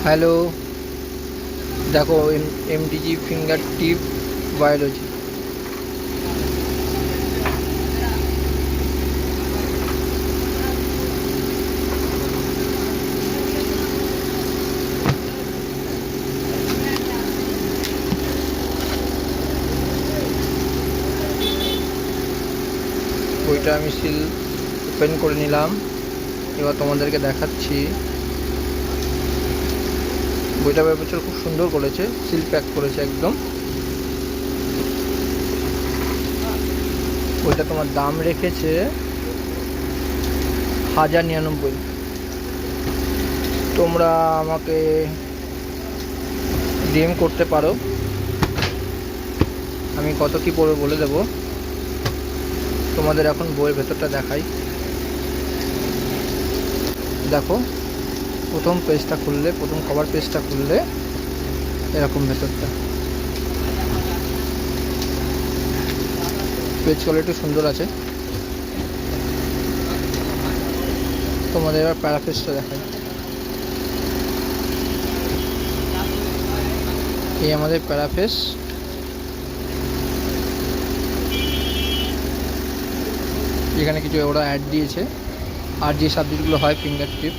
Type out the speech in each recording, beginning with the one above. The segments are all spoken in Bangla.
হ্যালো, দেখো এমডিজি ফিঙ্গার টিপ বায়োলজি। বইটা আমি সিল ওপেন করে নিলাম। এবার তোমাদেরকে দেখাচ্ছি। বইটা এবছর খুব সুন্দর করেছে, সিল প্যাক করেছে একদম। বইটা তোমার দাম রেখেছে 1099। তোমরা আমাকে ডিএম করতে পারো, আমি কত কি পড়বে বলে দেবো। তোমাদের এখন বইয়ের ভেতরটা দেখাই। দেখো, প্রথম পেজটা খুললে, প্রথম কভার পেজটা খুললে এরকম ভেতরটা। পেজ কোয়ালিটি সুন্দর আছে। তোমাদের এবার প্যারাফেসটা দেখাই। এই আমাদের প্যারাফেস। এখানে কিছু ওরা অ্যাড দিয়েছে, আর যে সাবজেক্টগুলো হয় ফিঙ্গার টিপ,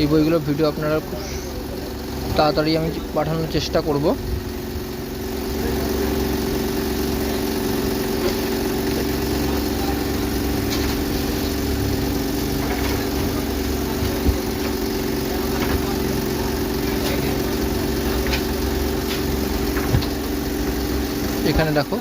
এই বইগুলোর ভিডিও আপনারা খুব তাড়াতাড়ি আমি পাঠানোর চেষ্টা করব। এখানে দেখো,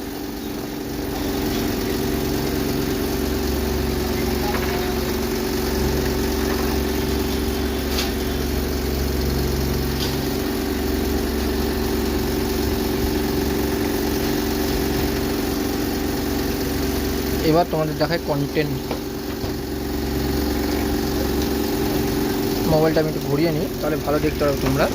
এবার তোমাদের দেখায় কন্টেন্ট। মোবাইলটা আমি একটু ঘুরিয়ে নিই, তাহলে ভালো দেখতে পারো তোমরা।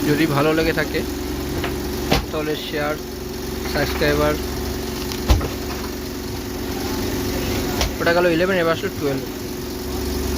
যদি ভালো লেগে থাকে তাহলে শেয়ার, সাবস্ক্রাইবার। ওটা গেল 11, এবার আসলে 12।